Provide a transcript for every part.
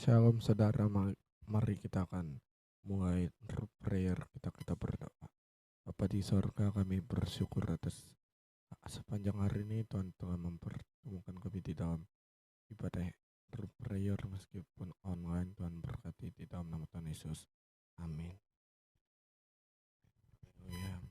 Shalom saudara, mari kita akan mulai prayer, kita berdoa. Bapa di sorga, kami bersyukur atas sepanjang hari ini Tuhan telah mempertemukan kami di dalam ibadah prayer meskipun online. Tuhan berkati di dalam nama Tuhan Yesus. Amin. Haleluya.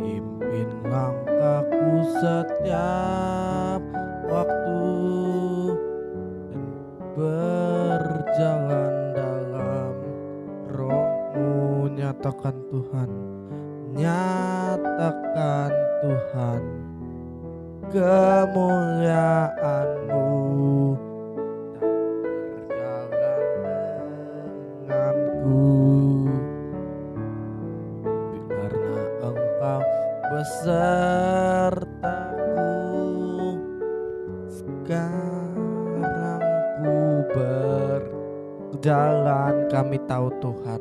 Pimpin langkahku setiap waktu dan berjalan dalam roh-Mu. Nyatakan Tuhan, nyatakan Tuhan kemuliaan-Mu dan berjalan denganku, karena Engkau besertaku. Sekarang ku berjalan, kami tahu Tuhan,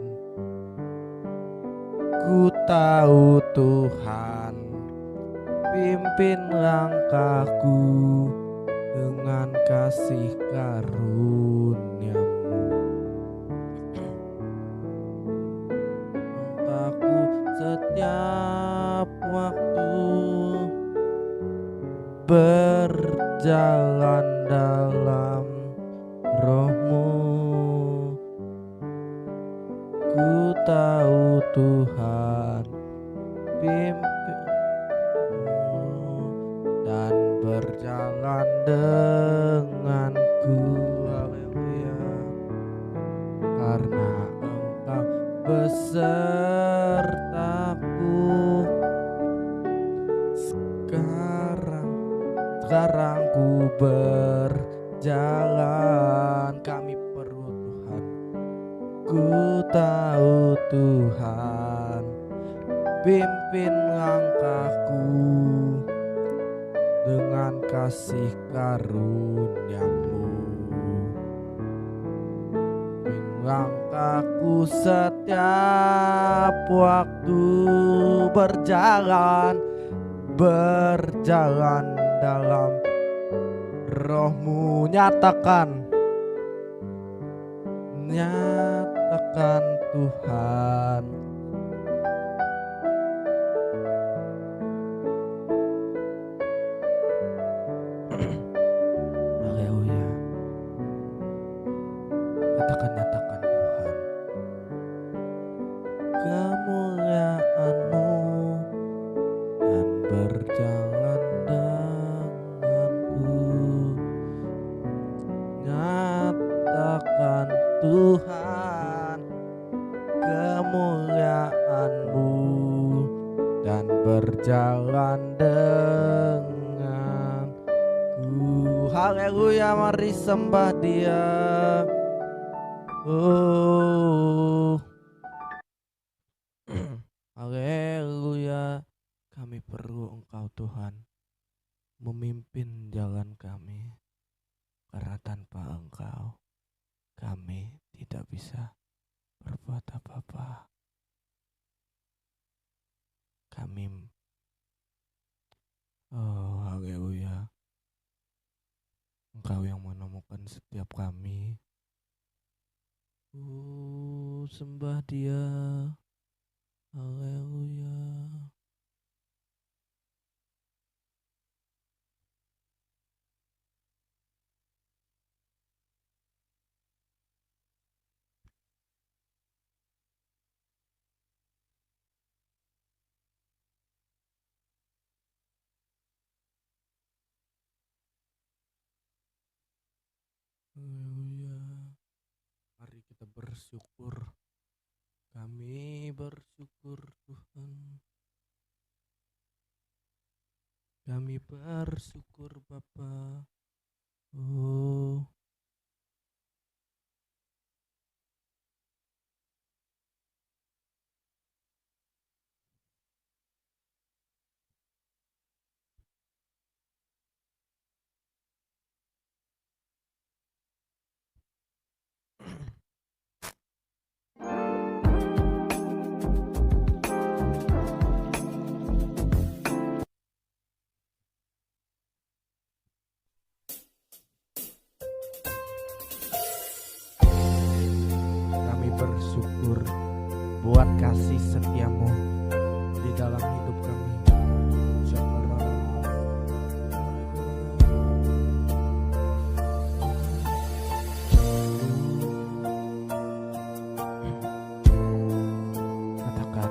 ku tahu Tuhan, pimpin langkahku dengan kasih karunia-Mu. Langkahku setiap waktu berjalan dalam roh-Mu. Ku tahu Tuhan, pimpin dan berjalan denganku. Haleluya. Karena Engkau besertaku. Sekarang ku berjalan, kami perlu Tuhan. Ku tahu Tuhan, pimpin langkahku dengan kasih karunia-Mu. Pimpin langkahku setiap waktu berjalan dalam roh-Mu. Nyatakan Tuhan, haleluya. Katakan, nyatakan Tuhan kemuliaan-Mu dan berjalan denganku. Nyatakan Tuhan kemuliaan-Mu dan berjalan denganku. Haleluya, mari sembah Dia. Haleluya. Kami perlu Engkau Tuhan, memimpin jalan kami, karena tanpa Engkau kami tidak bisa berbuat apa-apa. Kami haleluya, Engkau yang menemukan setiap kami. Sembah Dia. Haleluya. Haleluya. Mari kita bersyukur. Kami bersyukur Tuhan. Kami bersyukur Bapa. Oh, kami bersyukur buat kasih setiamu di dalam hidup kami. Katakan,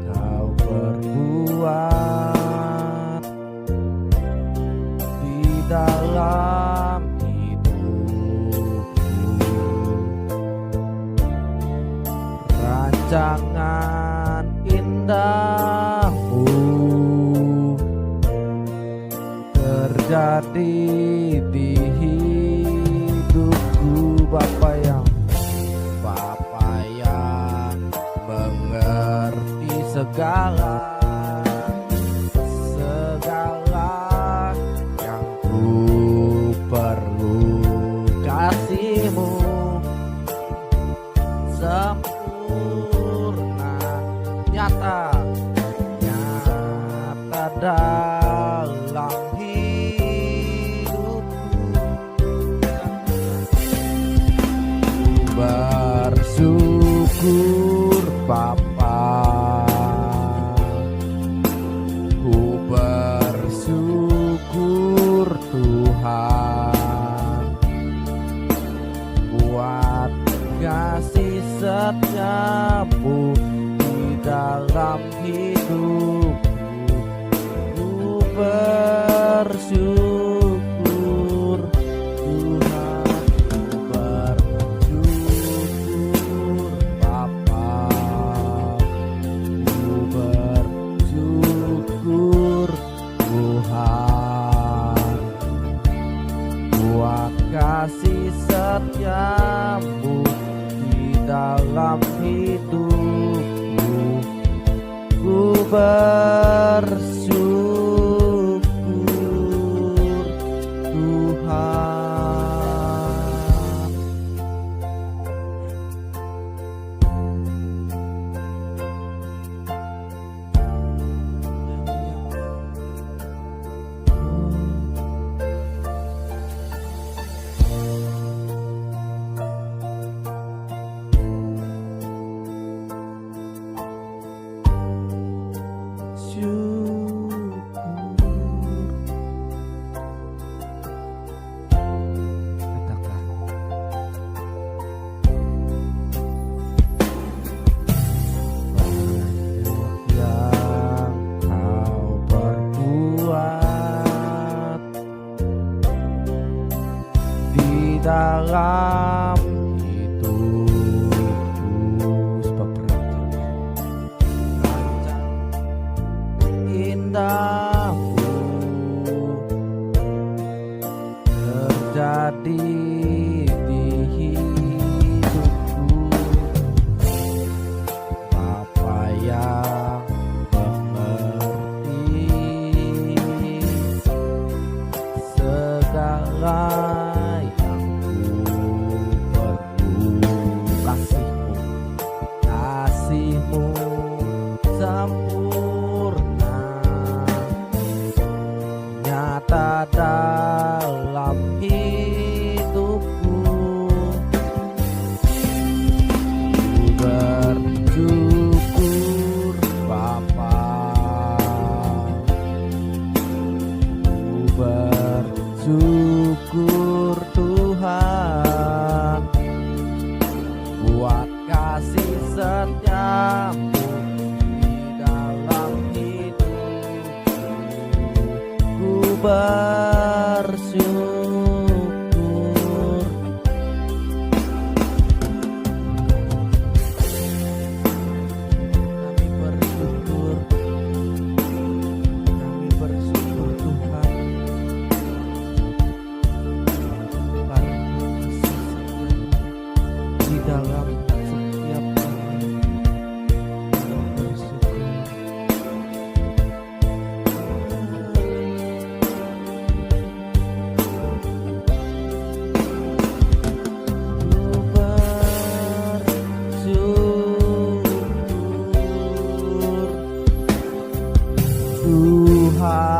kau berbuat di dalam hidupku, rancangan indahmu terjadi di hidupku. Bapa yang mengerti segala yang ku perlu, kasihmu sempurna, nyata dalam hidupku. Bersyukur Bapa, ku bersyukur Tuhan buat kasih setiamu di dalam hidupku. Ku bersyukur Tuhan, ku bersyukur Bapa, ku bersyukur Tuhan buat kasih setiamu di dalam hidupku. Ku bersyukur Tuhan. Dalam hidupku, sebab rancang indahmu terjadi di hidupku. Bapa yang mengerti segala kasihmu sempurna, bersyukur. Kami bersyukur Tuhan, karena kasih setia di dalam setiap kami. Kami bersyukur. Tuhan,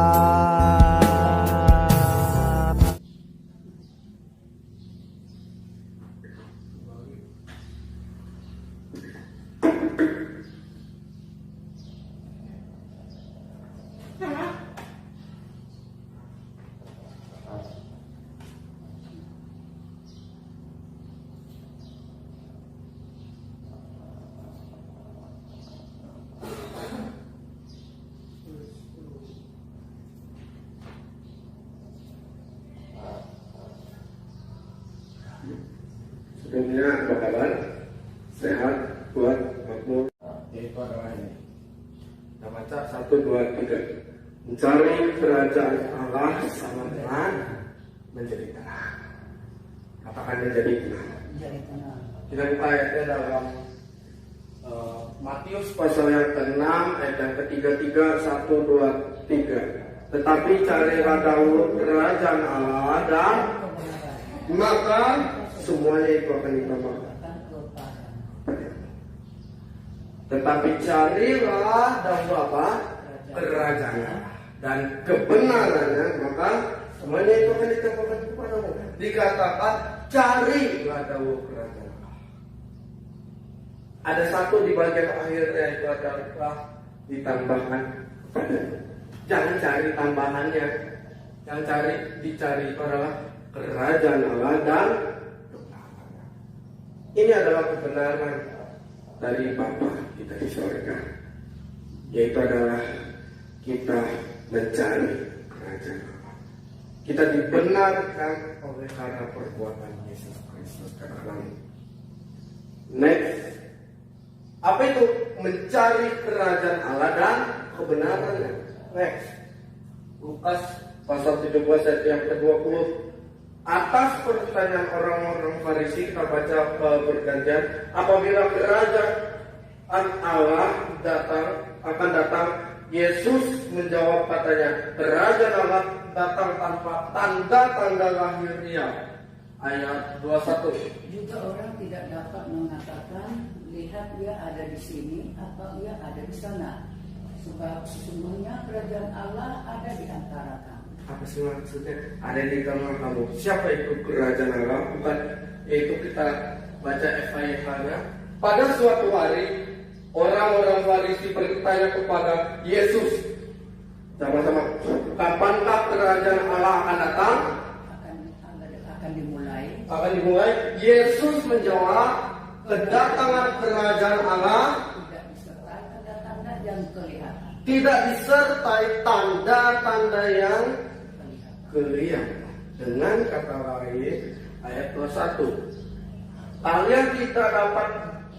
Sebelumnya apa kabar? Sehat, kuat, makmur. Yaitu adalah ini. Kita baca 1, 2, 3. Mencari kerajaan Allah sama dengan menjadi tenang. Katakan menjadi tenang. Kita buka ayatnya dalam Matius pasal yang ke-6 ayat yang ke-33, 1, 2, 3. Tetapi carilah dahulu kerajaan Allah dan maka semuanya itu akan ditambahkan. Tetapi carilah dahulu apa? Kerajaan dan kebenarannya, maka semuanya itu akan ditambahkan kepadamu. Dikatakan carilah dahulu kerajaan. Ada satu di bagian akhirnya itu adalah ditambahkan kepadamu. Jangan cari tambahannya. Yang dicari itu adalah kerajaan Allah dan kebenarannya. Ini adalah kebenaran dari Bapa kita di surga, yaitu adalah kita mencari kerajaan Allah. Kita dibenarkan oleh karena perbuatan Yesus Kristus karena kami. Next, apa itu mencari kerajaan Allah dan kebenarannya? Next, Lukas pasal 17 ayat yang ke-20. Atas pertanyaan orang-orang Farisi, kita baca bergantian. Apabila kerajaan Allah akan datang, Yesus menjawab katanya, kerajaan Allah datang tanpa tanda-tanda lahirnya. Ayat 21. Juga orang tidak dapat mengatakan, lihat ia ada di sini atau ia ada di sana. Sebab sesungguhnya kerajaan Allah ada di antara kami. Apa sih maksudnya? Ada di tengah kamu. Siapa itu kerajaan Allah? Bukan, yaitu kita baca FIH-nya. Pada suatu hari, orang-orang Farisi bertanya kepada Yesus, sama-sama, kapankah kerajaan Allah akan datang? Akan dimulai. Akan dimulai. Yesus menjawab, kedatangan kerajaan Allah Tidak disertai tanda-tanda yang kelihatan. tidak disertai tanda-tanda yang kelihatan. Dengan kata lain, ayat 21, kalian tidak dapat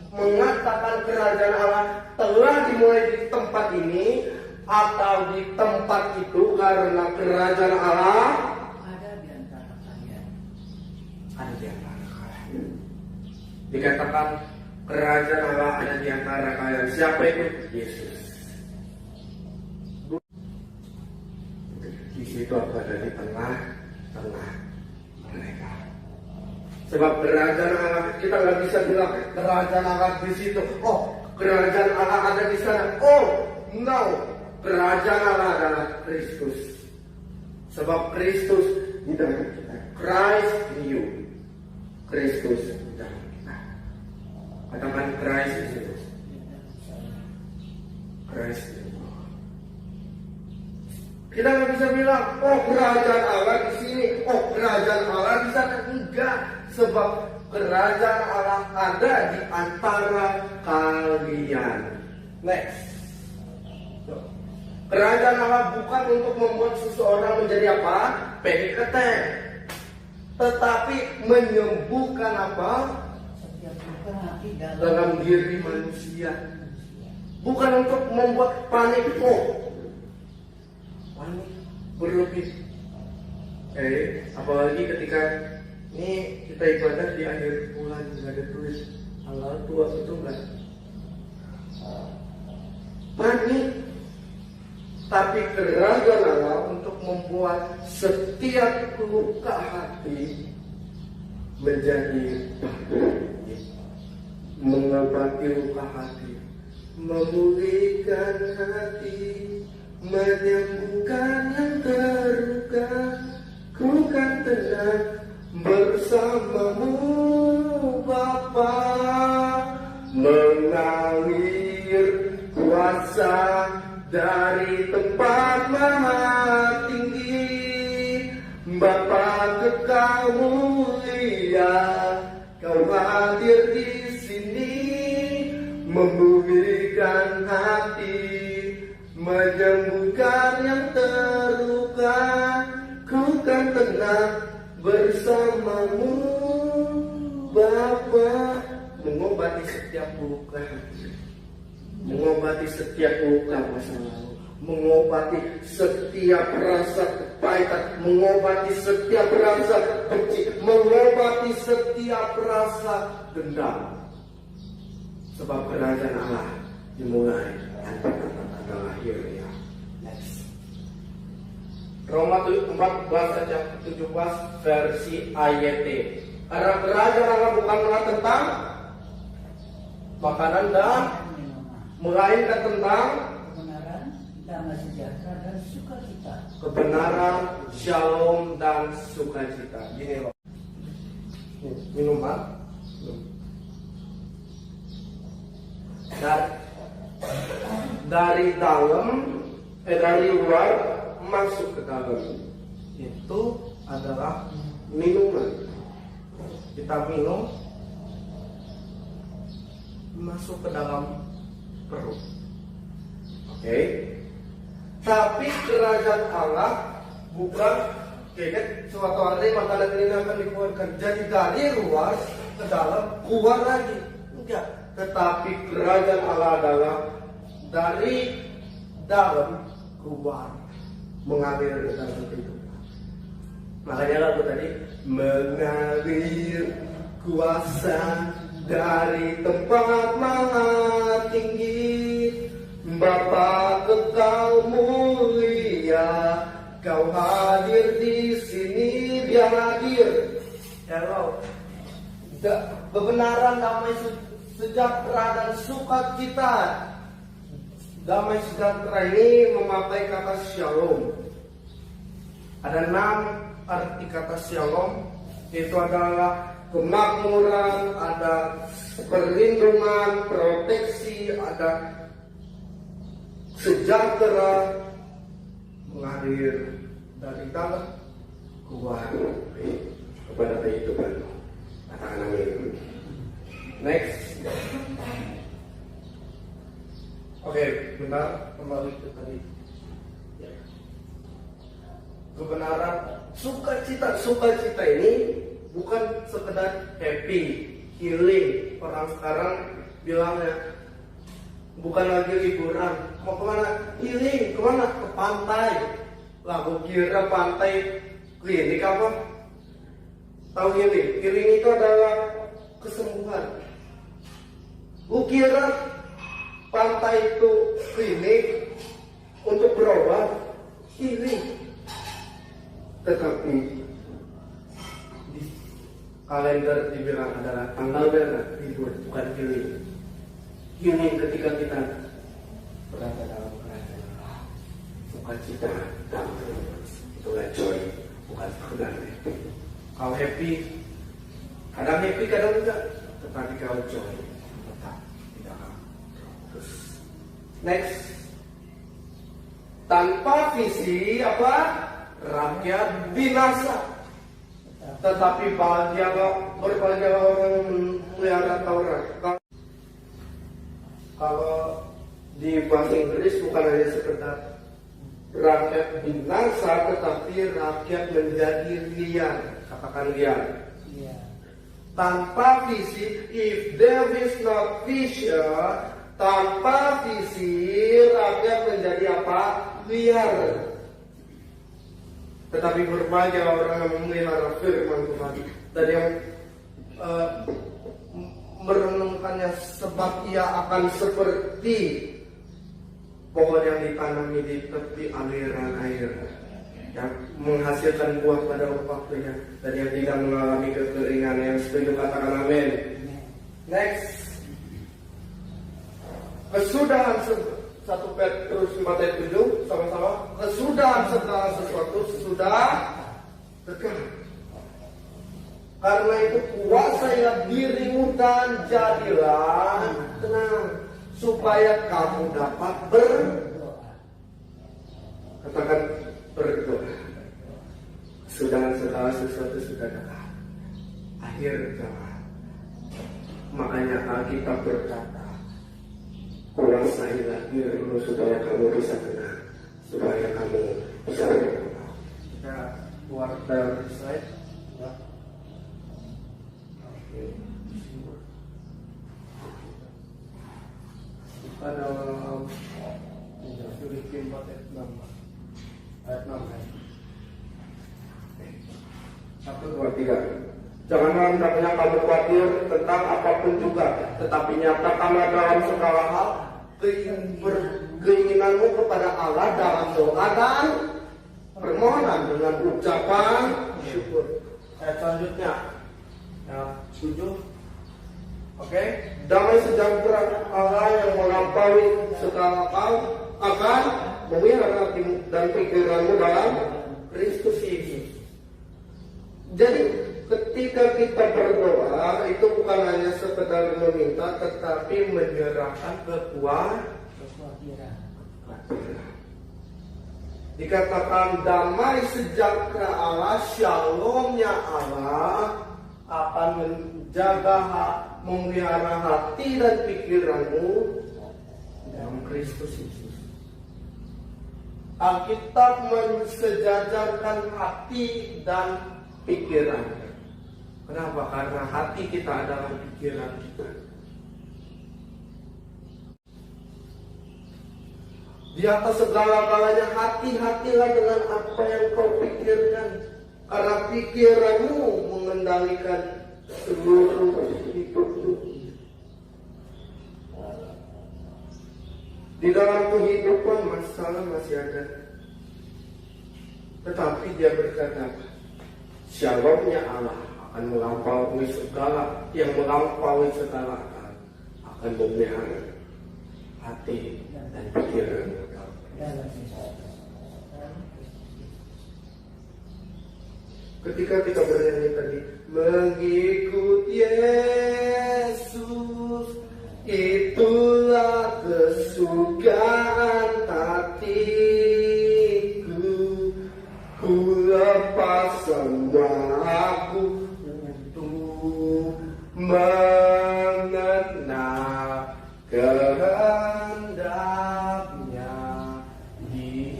mengatakan kerajaan Allah telah dimulai di tempat ini atau di tempat itu, karena kerajaan Allah Ada di antara kalian. ada di antara kalian. Dikatakan kerajaan Allah ada di antara kalian. Siapa itu? Yesus. Di situ ada di tengah-tengah mereka. Sebab kerajaan Allah, kita nggak bisa bilang kerajaan Allah di situ. Oh, kerajaan Allah ada di sana. Oh, no, kerajaan Allah adalah Kristus. Sebab Kristus di dalam kita. Christ in you. Kristus di dalam kita. Katakan Christ in you. Christ in you. Kita nggak bisa bilang, oh kerajaan Allah di sini, oh kerajaan Allah di sana. Enggak, sebab kerajaan Allah ada di antara kalian. Next. Kerajaan Allah bukan untuk membuat seseorang menjadi apa? PDKT. Tetapi menyembuhkan apa? Setiap luka hati Dalam diri manusia. Bukan untuk membuat panik kok. Panik berlebih. Apalagi ketika ini kita ibadah di akhir bulan, nggak ada tulis halal tua, itu enggak. Panik. Tapi kerajaan Allah untuk membuat setiap luka hati menjadi mengobati luka hati, memulihkan hati, menyembuhkan yang terluka. Ku kan tenang bersamamu Bapa, mengalir kuasa dari tempat maha tinggi. Bapa kekal mulia, kau hadir di sini, memulihkan hati, menyembuhkan yang terluka. Ku kan tenang bersamamu Bapa, mengobati setiap luka hati, mengobati setiap luka masa lalu, mengobati setiap rasa kepahitan, mengobati setiap rasa benci, mengobati setiap rasa dendam. Sebab kerajaan Allah dimulai tanpa tanda lahirnya. Next. Roma 14 ayat 17 versi AYT. Karena kerajaan Allah bukanlah tentang makanan dan melainkan tentang kebenaran, damai sejahtera dan sukacita. Kebenaran, shalom dan sukacita. Gini loh. Minuman. Dari dalam, dari luar masuk ke dalam. Itu adalah minuman. Kita minum, masuk ke dalam perut. Oke. Tapi kerajaan Allah bukan kayak suatu hari makanan ini akan dikeluarkan. Jadi dari luar ke dalam, keluar lagi. Enggak. Tetapi kerajaan Allah adalah dari dalam keluar, mengalir ke dalam kehidupan. Makanya lagu tadi, mengalir kuasa dari tempat maha tinggi, Bapa kekal mulia, kau hadir di sini, dia hadir. Hello. Kebenaran, damai sejahtera dan sukacita. Damai sejahtera ini memakai kata shalom. Ada 6 arti kata shalom. Itu adalah kemakmuran, ada perlindungan, proteksi, ada sejahtera, mengalir dari dalam keluar kepada kehidupan. Katakan amin. Next. Oke, bentar, kembali ke tadi. Kebenaran, sukacita ini bukan sekedar happy, healing. Orang sekarang bilangnya bukan lagi liburan, mau kemana? Healing, kemana? Ke pantai. Lah, gue kira pantai klinik apa? Tahu healing? Healing itu adalah kesembuhan. Gue kira pantai itu klinik untuk berobat, healing. Tetapi di kalender dibilang adalah tanggal merah libur, bukan healing. Healing ketika kita berada dalam kerajaan Allah, sukacita dan itulah joy, bukan sekedar happy. Kalau happy, kadang happy, kadang enggak. Tetapi kalau joy, tetap tidak akan terus. Next. Tanpa visi apa? Rakyat binasa. Tetapi berbahagialah orang yang memelihara Taurat. Kalau di bahasa Inggris bukan hanya sekedar rakyat binasa, tetapi rakyat menjadi liar. Katakan liar. Iya. Tanpa visi, if there is no vision, tanpa visi rakyat menjadi apa? Liar. Tetapi berbahagia orang yang memelihara firman Tuhan dan yang merenungkannya, sebab ia akan seperti pohon yang ditanami di tepi aliran air, yang menghasilkan buah pada waktunya dan yang tidak mengalami kekeringan. Yang setuju katakan amin. Next. Kesudahan 1 Petrus 4 ayat 7 sama-sama. Kesudahan segala sesuatu sudah dekat. Karena itu kuasailah dirimu dan jadilah tenang, supaya kamu dapat berdoa. Katakan berdoa. Kesudahan segala sesuatu sudah dekat. Akhir zaman. Makanya Alkitab berkata, kuasailah dirimu supaya kamu bisa tenang, supaya kamu bisa berdoa. Kita keluar dari slide. Ya. Kita dalam Filipi 4 ayat 6. Ayat 6 ya. 1, 2, 3. Janganlah hendaknya kamu khawatir tentang apapun juga, tetapi nyatakanlah dalam segala hal keinginanmu kepada Allah dalam doa dan permohonan dengan ucapan syukur. Ayat selanjutnya, ya, 7. Oke, damai sejahtera Allah yang melampaui segala hal akan memelihara hatimu dan pikiranmu dalam Kristus Yesus. Jadi ketika kita berdoa itu bukan hanya sekedar meminta, tetapi menyerahkan kekuatan. Dikatakan damai sejahtera Allah, shalomnya Allah akan menjaga, memelihara hati dan pikiranmu dalam Kristus Yesus. Alkitab mensejajarkan hati dan pikiran. Kenapa? Karena hati kita adalah pikiran kita. Di atas segala-galanya hati-hatilah dengan apa yang kau pikirkan, karena pikiranmu mengendalikan seluruh hidupmu. Di dalam kehidupan masalah masih ada, tetapi dia berkata, shalomnya Allah akan melampaui segala, yang melampaui segala akan memelihara hati dan pikiran. Ketika kita bernyanyi tadi, mengikut Yesus, itulah kesukaan hatiku. Ku lepas semua aku untuk mengenal kehendaknya di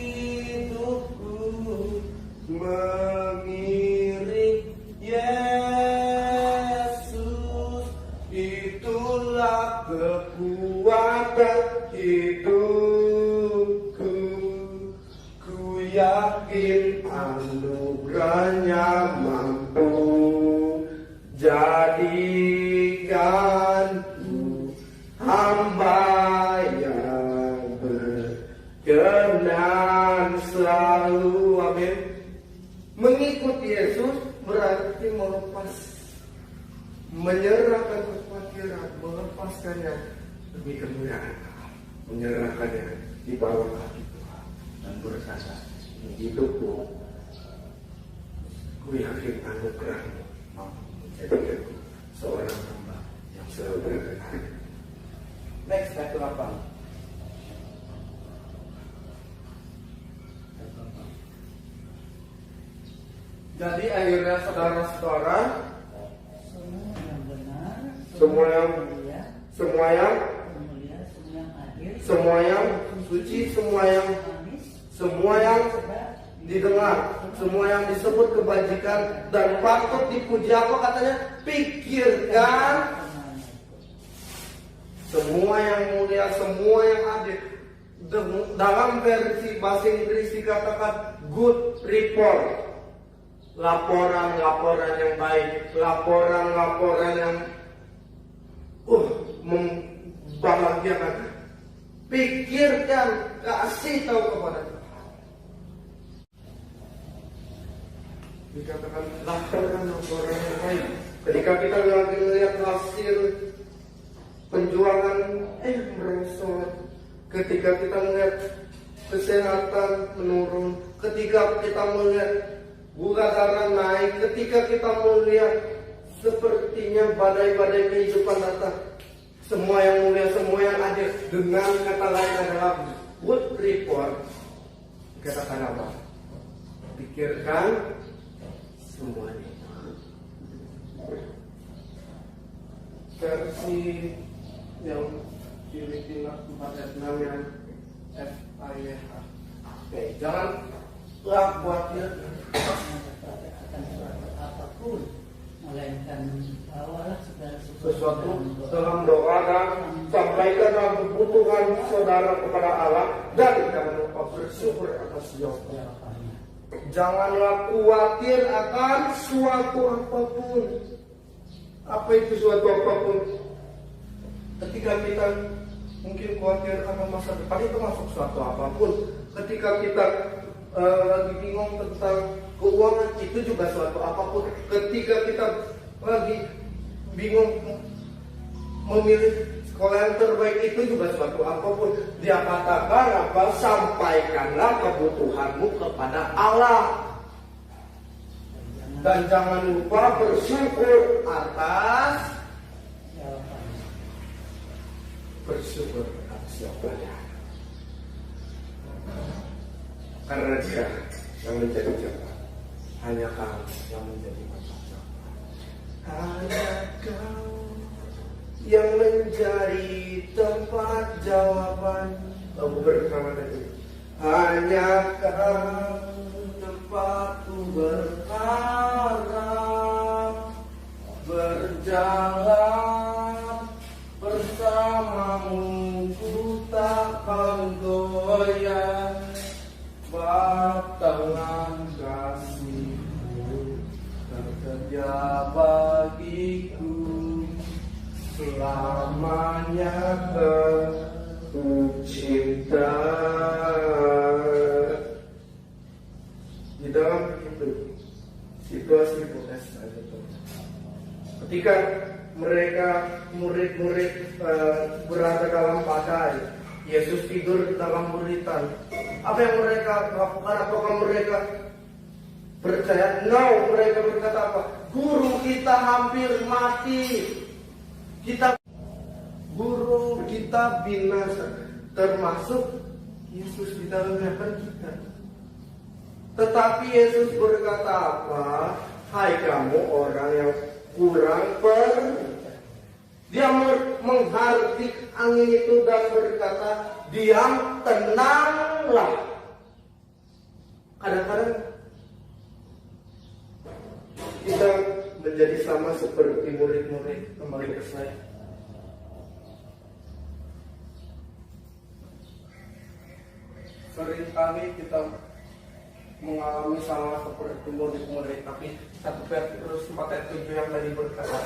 hidupku, mengiring Yesus, itulah kekuatan hidupku. Ku yakin anugerahnya mampu jadikanku hamba yang berkenan selalu. Amin. Mengikuti Yesus berarti melepas, menyerahkan kekhawatiran, melepaskannya demi kemuliaan, menyerahkannya di bawah kaki Tuhan dan berkata, hidupku, ku yakin anugerahmu mampu menjadikanku seorang hamba yang selalu berkenan. Next, ayat 8. Jadi akhirnya saudara-saudara, semua yang mulia, semua yang adil, semua yang suci, semua yang didengar, semua yang disebut kebajikan dan patut dipuji. Apa katanya? Pikirkan semua yang mulia, semua yang adil. Dalam versi bahasa Inggris dikatakan good report. Laporan-laporan yang baik, laporan-laporan yang membahagiakan. Pikirkan, kasih tahu kepada Tuhan. Dikatakan laporan-laporan yang baik. Ketika kita lagi melihat hasil penjualan merosot, ketika kita melihat kesehatan menurun, ketika kita melihat gula darah naik, ketika kita melihat sepertinya badai-badai kehidupan datang, semua yang mulia, semua yang adil, dengan kata lain adalah good report. Dikatakan apa? Pikirkan semuanya. Versi yang Filipina 4 ayat 6 yang FIH. Oke, janganlah khawatir akan suatu apapun, melainkan bawalah segala sesuatu dalam doa dan sampaikanlah kebutuhan saudara kepada Allah dan jangan lupa bersyukur atas jawabannya. Janganlah khawatir akan suatu apapun. Apa itu suatu apapun? Ketika kita mungkin khawatir akan masa depan, itu masuk suatu apapun. Ketika kita lagi bingung tentang keuangan, itu juga suatu apapun. Ketika kita lagi bingung memilih sekolah yang terbaik, itu juga suatu apapun. Dia katakan apa? Sampaikanlah kebutuhanmu kepada Allah. Dan jangan lupa bersyukur atas jawabannya. Karena Dia yang menjadi jawaban, hanya Kau yang menjadi jawaban. Hanya Kau yang menjadi tempat jawaban. Lagu bersama tadi. Hanya Kau tempatku berharap, berjalan bersamamu ku takkan goyah. Batangan kasih-Mu tersedia bagiku, selamanya Ku cinta. Di dalam itu situasi proses saja. Ketika mereka murid-murid berada dalam badai, Yesus tidur dalam buritan. Apa yang mereka lakukan? Apakah mereka percaya? No, mereka berkata apa? Guru kita hampir mati. Guru kita binasa. Termasuk Yesus di dalamnya kan kita. Tetapi Yesus berkata apa? Hai kamu orang yang kurang Dia menghardik angin itu dan berkata, diam, tenanglah. Kadang-kadang kita menjadi sama seperti murid-murid. Kembali ke saya. Seringkali kita mengalami sama seperti murid-murid, tapi 1 Petrus 4 ayat 7 yang tadi berkata,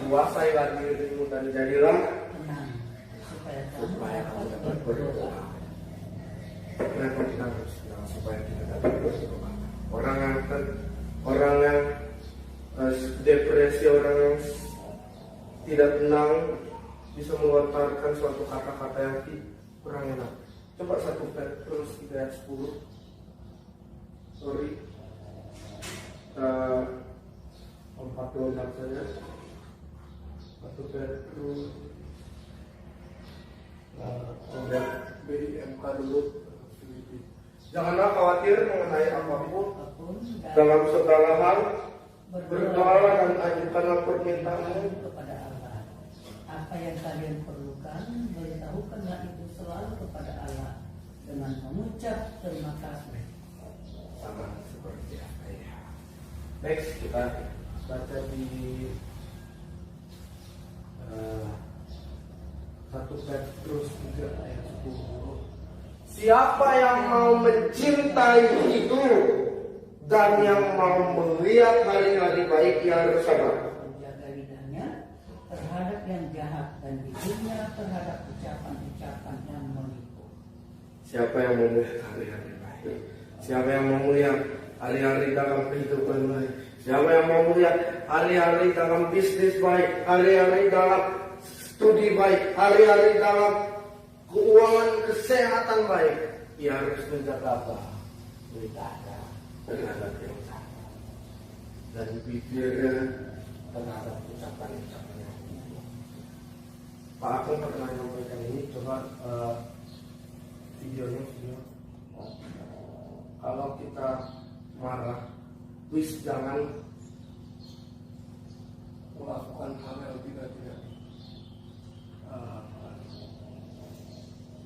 kuasailah dirimu dan jadilah tenang supaya kamu dapat berdoa. Kenapa kita harus tenang supaya kita dapat berdoa? Orang yang depresi, orang yang tidak tenang bisa melontarkan suatu kata-kata yang kurang enak. Coba 1 Petrus 3 ayat 10. 46 saja. 1 Petrus BIMK dulu. Janganlah khawatir mengenai apapun, dalam segala hal berdoalah dan ajukanlah permintaanmu kepada Allah. Apa yang kalian perlukan, beritahukanlah itu selalu kepada Allah dan mengucap terima kasih. Sama seperti apa ya. Next kita baca di 1 Petrus 3 ayat 10. Siapa yang mau mencintai hidup dan yang mau melihat hari-hari baik, ia harus sabar. Menjaga lidahnya terhadap yang jahat dan hidupnya terhadap ucapan-ucapan yang menipu. Siapa yang mau melihat hari-hari baik? Siapa yang mau melihat hari-hari dalam kehidupan baik? Siapa yang mau melihat hari-hari dalam bisnis baik, hari-hari dalam studi baik, hari-hari dalam keuangan kesehatan baik? Ia harus menjaga apa? Lidahnya terhadap yang salah dan bibirnya terhadap ucapan-ucapan yang buruk. Pak Agung pernah menyampaikan ini, coba videonya. Kalau kita marah, please jangan melakukan hal yang tidak.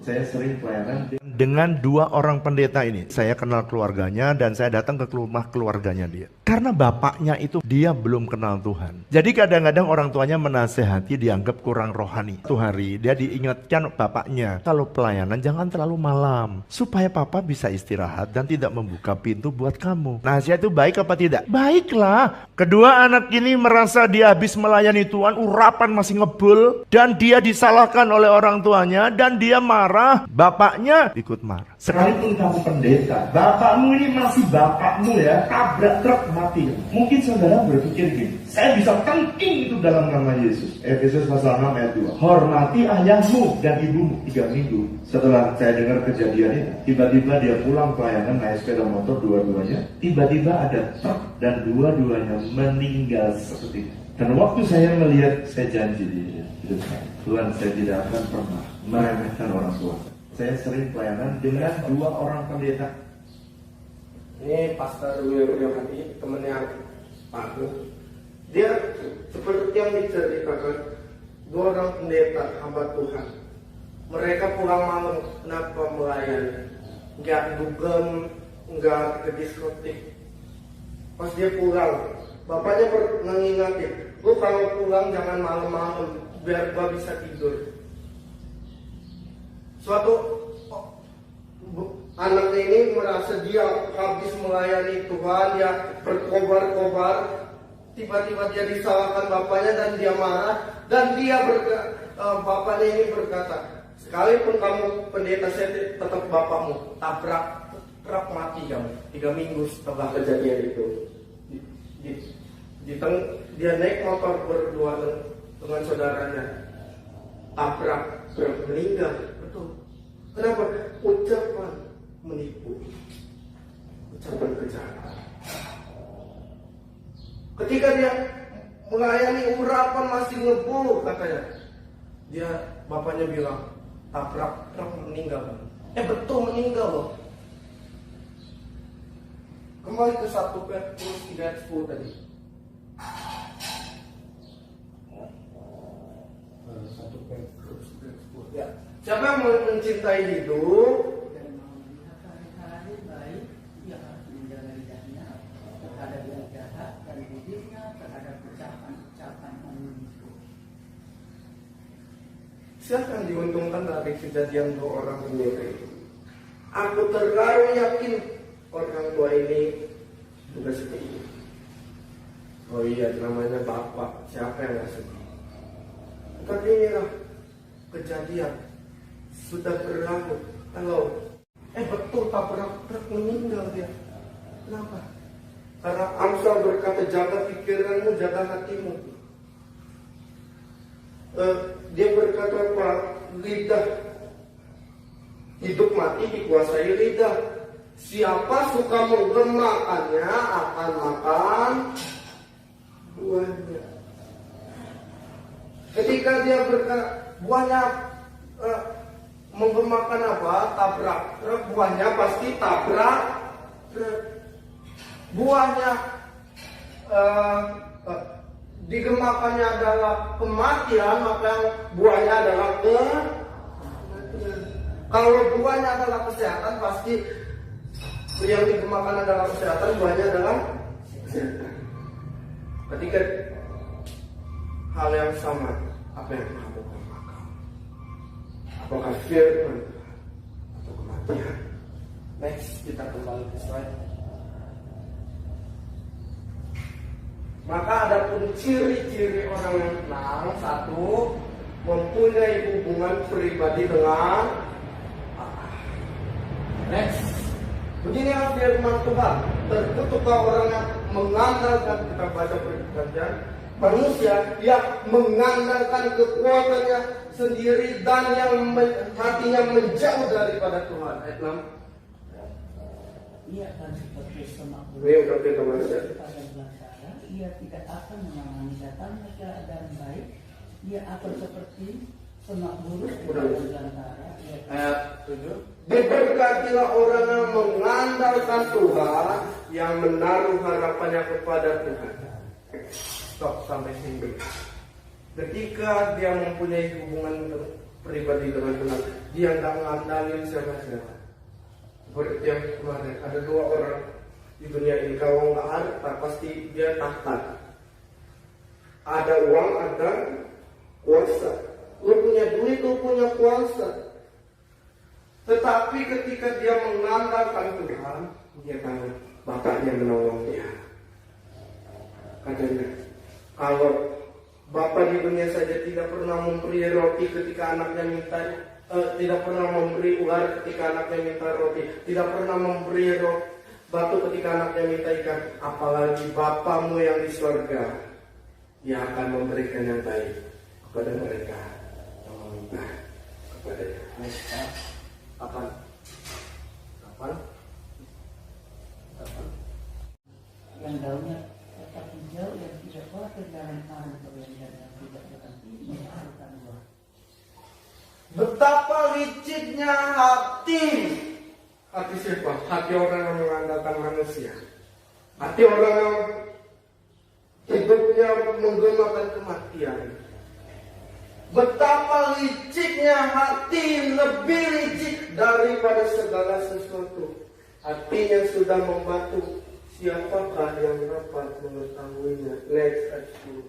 Saya sering pelayanan dengan 2 orang pendeta ini. Saya kenal keluarganya dan saya datang ke rumah keluarganya dia. Karena bapaknya itu dia belum kenal Tuhan. Jadi kadang-kadang orang tuanya menasehati dianggap kurang rohani. Satu hari dia diingatkan bapaknya, kalau pelayanan jangan terlalu malam. Supaya papa bisa istirahat dan tidak membuka pintu buat kamu. Nasihat itu baik apa tidak? Baiklah. Kedua anak ini merasa dia habis melayani Tuhan, urapan masih ngebul. Dan dia disalahkan oleh orang tuanya dan dia marah. Bapaknya ikut marah. Sekalipun kamu pendeta, bapakmu ini masih bapakmu ya, tabrak truk mati. Mungkin saudara berpikir gini, saya bisa tangking itu dalam nama Yesus. Efesus pasal 6 ayat 2. Hormati ayahmu dan ibumu. 3 minggu setelah saya dengar kejadian itu, tiba-tiba dia pulang pelayanan naik sepeda motor dua-duanya. Tiba-tiba ada truk dan dua-duanya meninggal seketika. Dan waktu saya melihat, saya janji di hidup saya, Tuhan, saya tidak akan pernah meremehkan orang tua. Saya sering pelayanan dengan 2 orang pendeta. Ini Pastor Yohani, temannya Pak Agung. Dia seperti yang diceritakan, 2 orang pendeta hamba Tuhan. Mereka pulang malam, kenapa melayani? Nggak dugem, nggak ke diskotik. Pas dia pulang, bapaknya pernah ngingatin, lu kalau pulang jangan malam-malam, biar gua bisa tidur. Suatu anaknya ini merasa dia habis melayani Tuhan, dia berkobar-kobar, tiba-tiba dia disalahkan bapaknya dan dia marah, dan dia bapaknya ini berkata, sekalipun kamu pendeta, saya tetap bapakmu, tabrak truk mati kamu. 3 minggu setelah kejadian itu, dia naik motor berdua dengan saudaranya, tabrak truk, meninggal. Kenapa? Ucapan menipu, ucapan kejahatan. Ketika dia melayani urapan masih ngebul, katanya, bapaknya bilang tabrak truk meninggal. Betul meninggal loh. Kembali ke 1 Petrus 3 ayat 10 tadi. 1 Petrus 3 ayat 10. Ya. Siapa yang mencintai hidup Dan mau melihat hari-hari baik, ia harus menjaga lidahnya terhadap yang jahat dan bibirnya terhadap ucapan-ucapan yang menipu. siapa yang diuntungkan dari kejadian 2 orang pendeta itu? Aku terlalu yakin orang tua ini juga sedih. Oh iya, namanya bapak, siapa yang gak sedih? Tapi inilah kejadian sudah berlalu. Kalau betul tabrak truk meninggal dia. Kenapa? Karena Amsal berkata, jaga pikiranmu, jaga hatimu. Dia berkata apa? Lidah, hidup mati dikuasai lidah. Siapa suka menggemakannya akan makan buahnya. Ketika dia berkata buahnya menggemakan apa? Tabrak truk, buahnya pasti tabrak truk. Buahnya digemakannya adalah kematian, maka buahnya adalah kematian. Kalau buahnya adalah kesehatan, pasti yang dikembangkan adalah kesehatan, buahnya adalah kesehatan. Ketika hal yang sama, apa yang melakukan maka? Apakah firman atau kematian? Next, kita kembali ke slide. Maka ada pun ciri-ciri orang yang tenang. Satu, mempunyai hubungan pribadi dengan Allah. Next, begini yang firman Tuhan. Terkutukkah orang yang mengandalkan, kita baca perjanjian, manusia yang mengandalkan kekuatannya sendiri dan yang hatinya menjauh daripada Tuhan. Ayat 6. Ia akan seperti semak Ini udah kita baca. pada belantara. Ia tidak akan mengalami datangnya keadaan baik. Ia akan seperti semak buruk pada belantara. Ayat 7. Diberkatilah orang yang mengandalkan Tuhan, yang menaruh harapannya kepada Tuhan. Stop sampai sini. Ketika dia mempunyai hubungan pribadi dengan Tuhan, dia nggak ngandalin siapa-siapa. Seperti yang kemarin, ada 2 orang di dunia ini, kalau nggak harta pasti dia tahta. Ada uang, ada kuasa. Lu punya duit, lu punya kuasa. Tetapi ketika dia mengandalkan Tuhan, dia tahu Bapaknya menolong dia. Katanya, kalau Bapak di dunia saja tidak pernah memberi roti ketika anaknya minta, tidak pernah memberi ular ketika anaknya minta roti, tidak pernah memberi batu ketika anaknya minta ikan, apalagi Bapamu yang di surga, Dia akan memberikan yang baik kepada mereka yang meminta kepadanya. Kapan? Yang daunnya tetap hijau, yang tidak khawatir dalam tanah kemudian yang tidak berhenti menghasilkan buah. Betapa liciknya hati siapa? Hati orang yang mengandalkan manusia. Hati orang yang hidupnya menggunakan kematian. Betapa liciknya hati, lebih licik daripada segala sesuatu. Hatinya sudah membatu. Siapakah yang dapat mengetahuinya? Next ayat 10.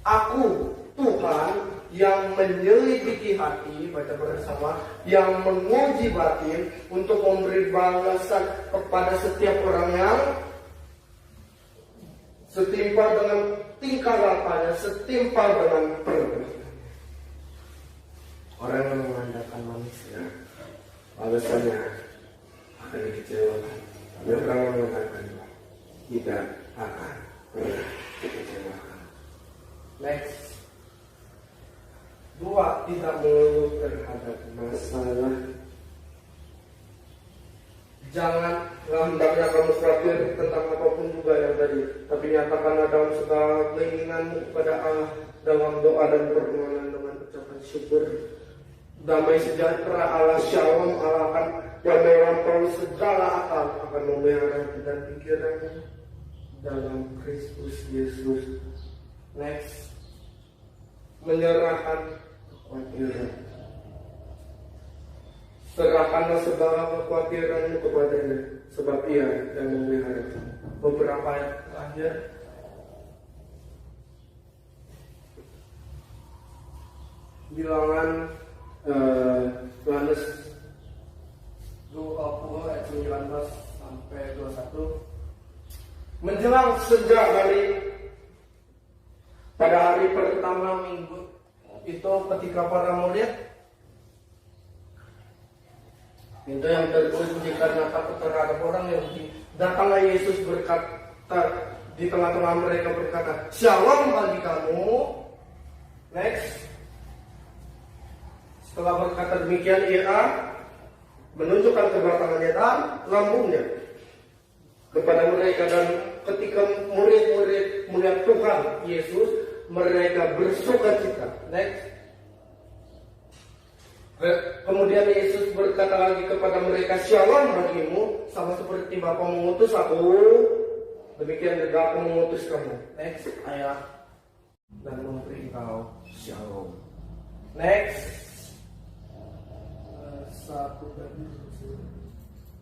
Aku Tuhan yang menyelidiki hati, baca bersama, yang menguji batin untuk memberi balasan kepada setiap orang yang setimpal dengan tingkah lakunya, setimpal dengan perbuatannya. Orang yang mengandalkan manusia, balasannya akan dikecewakan. Tapi orang yang mengandalkan Tuhan tidak akan pernah dikecewakan. Next. 2, tidak mengeluh terhadap masalah. Jangan hendaknya kamu khawatir tentang apapun juga yang tadi, tapi nyatakanlah dalam segala keinginanmu kepada Allah dalam doa dan permohonan dengan ucapan syukur. Damai sejahtera Allah Shalom, Allah akan yang melampaui segala akal, akan memelihara hati dan pikiranmu dalam Kristus Yesus. Next, menyerahkan kekhawatiran. Serahkanlah segala kekhawatiranmu kepadanya, sebab Ia yang memelihara kamu. Beberapa ayat terakhir. Bilangan Yohanes 20 ayat 19 sampai 21. Menjelang senja hari pada hari pertama minggu itu, ketika para murid itu yang terbunyi karena takut terhadap orang Yahudi, datanglah Yesus berkata di tengah-tengah mereka berkata, "Shalom bagi kamu." Next. Setelah berkata demikian, Ia menunjukkan kedua tangannya dan lambungnya kepada mereka, dan ketika murid-murid melihat Tuhan Yesus, mereka bersukacita. Next. Kemudian Yesus berkata lagi kepada mereka, "Shalom bagimu, sama seperti Bapa mengutus aku, demikian juga aku mengutus kamu." Next ayat. Dan memberi engkau shalom. Next. 1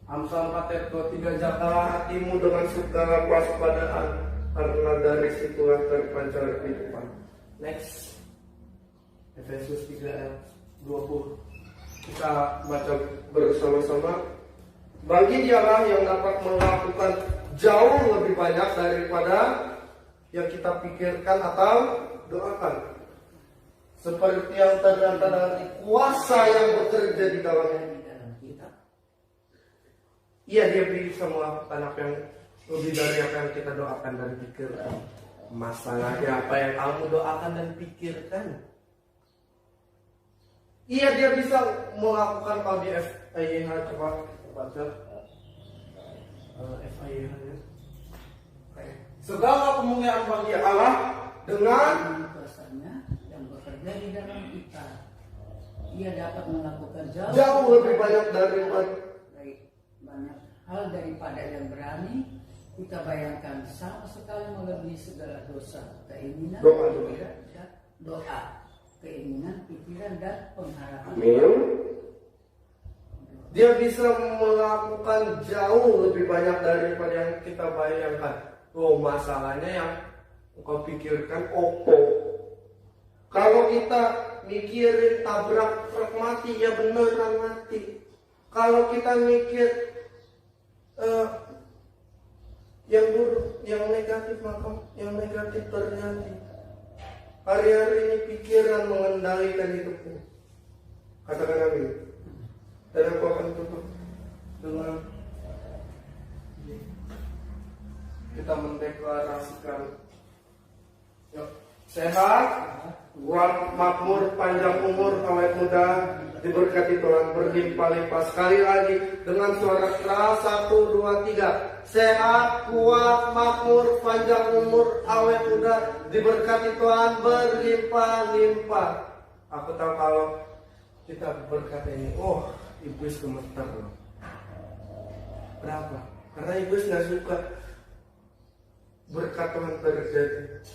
Amsal 4 ayat 23, jagalah hatimu dengan segala kewaspadaan, karena dari situlah terpancar kehidupan. Next, Efesus 3 ayat 20. Kita baca bersama-sama. Bagi dialah yang dapat melakukan jauh lebih banyak daripada yang kita pikirkan atau doakan, seperti yang terdapat dalam kuasa yang bekerja di dalamnya. Iya, dia bisa melakukan apa yang lebih dari apa yang kita doakan dan pikirkan. Masalahnya apa yang kamu doakan dan pikirkan? Iya, dia bisa melakukan kalau di FIH. Coba baca FIH nya. Segala kemuliaan bagi Allah dengan kuasanya yang bekerja di dalam kita. Ia dapat melakukan jauh lebih banyak daripada banyak hal daripada yang berani kita bayangkan, sama sekali melebihi segala dosa, keinginan, pikiran, dan doa, keinginan, pikiran, dan pengharapan. Amin. Dia bisa melakukan jauh lebih banyak daripada yang kita bayangkan. Oh, masalahnya yang kau pikirkan opo. Kalau kita mikirin tabrak truk mati, ya beneran mati. Kalau kita mikir yang buruk, yang negatif, maka yang negatif terjadi. Hari-hari ini pikiran mengendalikan hidupmu. Katakan amin. Dan aku akan tutup dengan kita mendeklarasikan sehat, kuat, makmur, panjang umur, awet muda, diberkati Tuhan, berlimpah-limpah. Sekali lagi dengan suara keras, 1, 2, 3. Sehat, kuat, makmur, panjang umur, awet muda, diberkati Tuhan, berlimpah-limpah. Aku tahu kalau kita berkata ini, oh, iblis gemeter loh. Berapa? Karena iblis gak suka berkat Tuhan terjadi.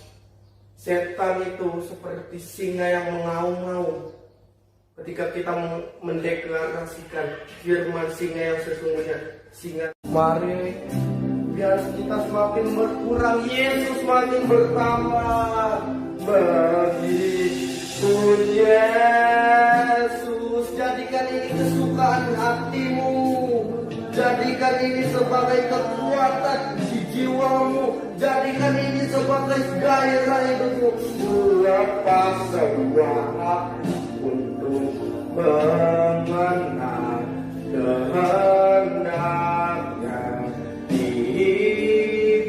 Setan itu seperti singa yang mengaum-ngaum. Ketika kita mendeklarasikan firman singa yang sesungguhnya, singa, mari biar kita semakin berkurang, Yesus semakin bertambah. Begitu Yesus, jadikan ini kesukaan hatimu, jadikan ini sebagai kekuatan di jiwamu, jadikan ini sebagai gairah hidupmu. Lepas semua untuk mengenal kehendaknya di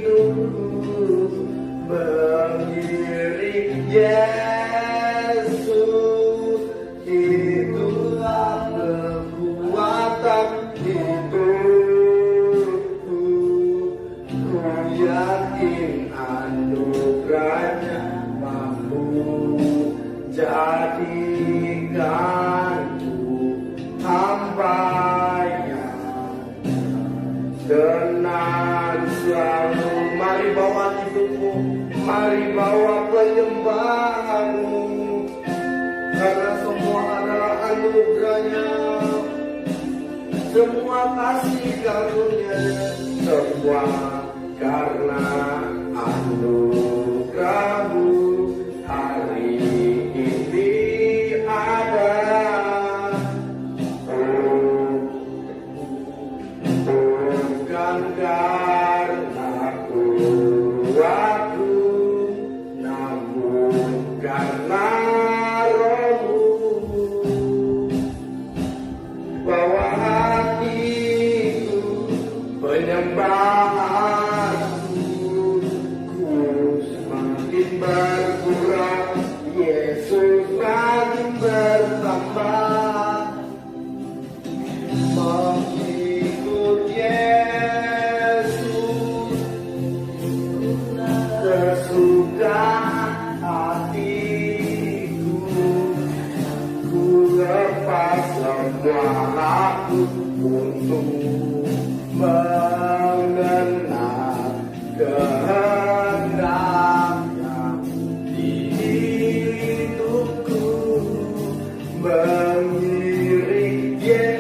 hidupku, mengiring Yesus, itulah kekuatan hidupku. Ku yakin anugerahnya mampu jadikanku hamba-Nya. Tenang selalu, mari bawa hidupmu, mari bawa penyembahanmu, karena semua adalah anugerahnya, semua kasih karunia-Nya, semua karena anugerah-Mu hari ini ada. Bukan karena kuatku, namun karena Roh-Mu. Bawa hatiku, penyembahanku, ku semakin berkurang, Yesus makin bertambah. Mengikut Yesus, kesukaan hatiku, ku lepas semua aku untuk mengenal kehendaknya di hidupku, mengiring Yesus.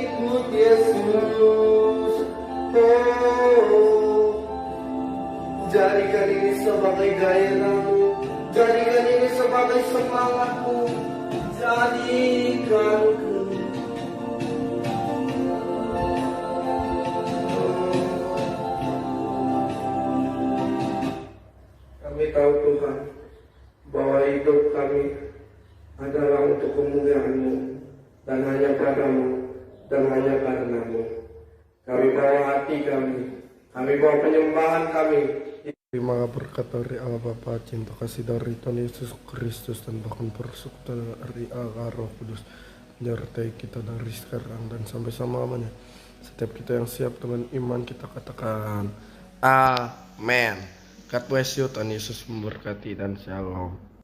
ikut Yesus. Oh, jadikan ini sebagai gairahmu, jadikan ini sebagai semangatmu, jadikanku. Kami tahu Tuhan bahwa hidup kami adalah untuk kemuliaan-Mu dan hanya padamu dan hanya karena-Mu. Kami bawa hati kami bawa penyembahan kami. Terima berkat dari Allah Bapa, cinta kasih dari Tuhan Yesus Kristus, dan bahkan persekutuan dari Allah Roh Kudus menyertai kita dari sekarang dan sampai selama-lamanya. Setiap kita yang siap dengan iman kita katakan Amen. God bless you, Tuhan Yesus memberkati dan shalom.